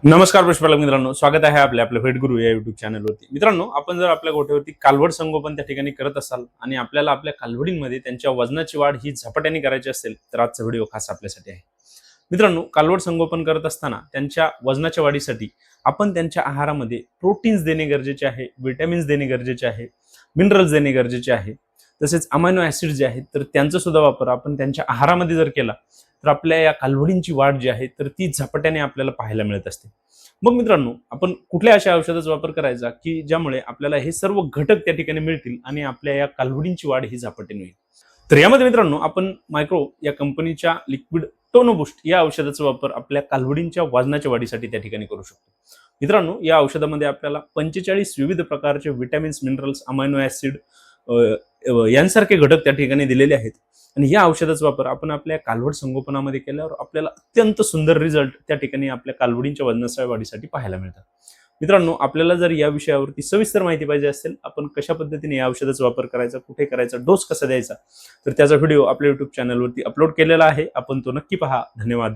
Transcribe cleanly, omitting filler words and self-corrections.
नमस्कार पशुपालक मित्रांनो, स्वागत आहे आपल्या भेट गुरु या युट्यूब चॅनलवरती. मित्रांनो, आपण जर आपल्या गोठ्यावरती कालवड संगोपन त्या ठिकाणी करत असाल आणि आपल्याला आपल्या कालवडींमध्ये त्यांच्या वजनाची वाढ ही झपाट्याने करायची असेल तर आजचा व्हिडिओ खास आपल्यासाठी आहे. मित्रांनो, कालवड संगोपन करत असताना त्यांच्या वजनाच्या वाढीसाठी आपण त्यांच्या आहारामध्ये प्रोटीन्स देणे गरजेचे आहे, विटॅमिन्स देणे गरजेचे आहे, मिनरल्स देणे गरजेचे आहे. तसेच अमायनो ऍसिड जे आहेत तर त्यांचा सुद्धा वापर आपण त्यांच्या आहारामध्ये जर केला तर आपल्या या कालवडींची वाढ जी आहे तर ती झपाट्याने आपल्याला पाहायला मिळत असते. मग मित्रांनो, आपण कुठल्या अशा औषधाचा वापर करायचा की ज्यामुळे आपल्याला हे सर्व घटक त्या ठिकाणी मिळतील आणि आपल्या या कालवडींची वाढ ही झपाट्याने होईल. तर यामध्ये मित्रांनो, आपण मायक्रो या कंपनीच्या लिक्विड टोनोबूस्ट या औषधाचा वापर आपल्या कालवडींच्या वजनाच्या वाढीसाठी त्या ठिकाणी करू शकतो. मित्रांनो, या औषधामध्ये आपल्याला 45 विविध प्रकारचे विटॅमिन्स, मिनरल्स, अमायनो ऍसिड यांसारखे घटक त्या ठिकाणी दिलेले आहेत आणि या औषधाचा वापर आपण आपल्या कालवड संगोपनामध्ये केल्यावर आपल्याला अत्यंत सुंदर रिझल्ट त्या ठिकाणी आपल्या कालवडींच्या वजनाच्या वाढीसाठी पाहायला मिळतात. मित्रांनो, आपल्याला जर या विषयावरती सविस्तर माहिती पाहिजे असेल, आपण कशा पद्धतीने या औषधाचा वापर करायचा, कुठे करायचा, डोस कसा द्यायचा, तर त्याचा व्हिडिओ आपल्या युट्यूब चॅनलवरती अपलोड केलेला आहे. आपण तो नक्की पहा. धन्यवाद.